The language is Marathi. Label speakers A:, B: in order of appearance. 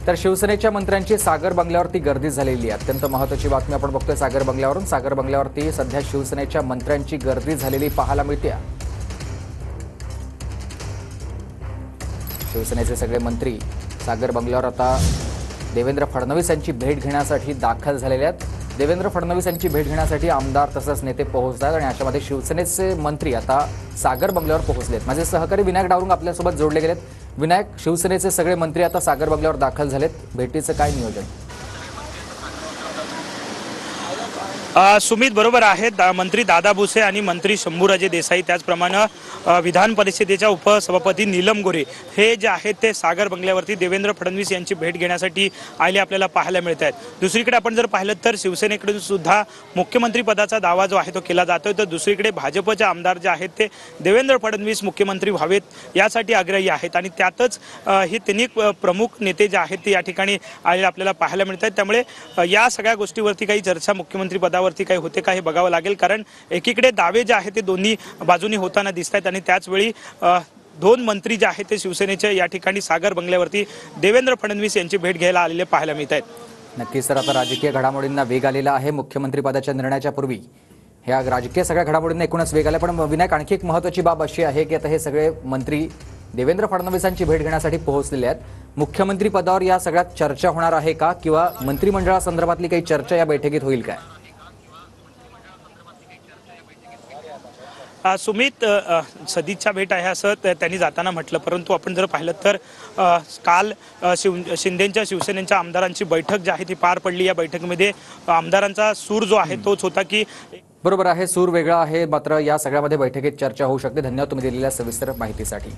A: तर शिवसेनेच्या मंत्र्यांची सागर बंगल्यावरती गर्दी झालेली आहे। अत्यंत महत्त्वाची बातमी आपण बघतोय सागर बंगल्यावरून। सागर बंगल्यावरती सध्या शिवसेनेच्या मंत्र्यांची गर्दी झालेली पाहायला मिळते। शिवसेनेचे सगळे मंत्री सागर बंगल्यावर आता देवेंद्र फडणवीस यांची भेट घेण्यासाठी दाखल झालेले आहेत। देवेंद्र फडणवीस यांची भेट घेण्यासाठी आमदार तसंच नेते पोहोचतात आणि अशामध्ये शिवसेनेचे मंत्री आता सागर बंगल्यावर पोहोचलेत। माझे सहकारी विनायक डावरुंग आपल्यासोबत जोडले गेलेत। विनायक, शिवसेनेचे सगळे मंत्री आता सागर बंगल्यावर दाखल झालेत, भेटीचं काय नियोजन?
B: सुमित बरोबर आहेत। मंत्री दादा भुसे आणि मंत्री शंभूराजे देसाई त्याचप्रमाणे विधान परिषदेच्या उपसभापती नीलम गोरे हे जे आहेत ते सागर बंगल्यावरती देवेंद्र फडणवीस यांची भेट घेण्यासाठी आले आपल्याला पाहायला मिळत आहेत। दुसरीकडे आपण जर पाहिलं तर शिवसेनेकडून सुद्धा मुख्यमंत्री पदाचा दावा जो आहे तो केला जातोय, तर दुसरीकडे भाजपचे आमदार जे आहेत ते देवेंद्र फडणवीस मुख्यमंत्री व्हावेत यासाठी आग्रही आहेत आणि त्यातच हे तिन्ही प्रमुख नेते जे आहेत ते या ठिकाणी आले आपल्याला पाहायला मिळत आहेत। त्यामुळे या सगळ्या गोष्टीवरती काही चर्चा मुख्यमंत्री पदावरती काही होते का हे बघावं लागेल, कारण एकीकडे दावे जे आहेत ते दोन्ही बाजूनी होताना दिसत आहेत आणि त्याचवेळी दोन मंत्री जे आहेत ते शिवसेनेच्या या ठिकाणी सागर बंगल्यावरती देवेंद्र फडणवीस यांची भेट घ्यायला आलेले पाहायला मिळत आहेत।
A: नक्कीच सर, आता राजकीय घडामोडींना वेग आलेला आहे। मुख्यमंत्री पदाच्या निर्णयाच्या पूर्वी ह्या राजकीय सगळ्या घडामोडींना एकूणच वेग आला। पण विनायक, आणखी एक महत्त्वाची बाब अशी आहे की आता हे सगळे मंत्री देवेंद्र फडणवीसांची भेट घेण्यासाठी पोहोचलेले आहेत। मुख्यमंत्री पदावर या सगळ्यात चर्चा होणार आहे का, किंवा मंत्रिमंडळासंदर्भातली काही चर्चा या बैठकीत होईल काय?
B: सुमित, सदिच्छा भेट आहे असं त्यांनी जाताना म्हटलं, परंतु आपण जर पाहिलं तर काल शिंदेच्या शिवसेनेच्या आमदारांची बैठक जी आहे ती पार पडली। या बैठकीमध्ये आमदारांचा सूर जो आहे तोच होता की
A: बरोबर आहे, सूर वेगळा आहे, मात्र या सगळ्यामध्ये बैठकीत चर्चा होऊ शकते। धन्यवाद तुम्ही दिलेल्या सविस्तर माहितीसाठी।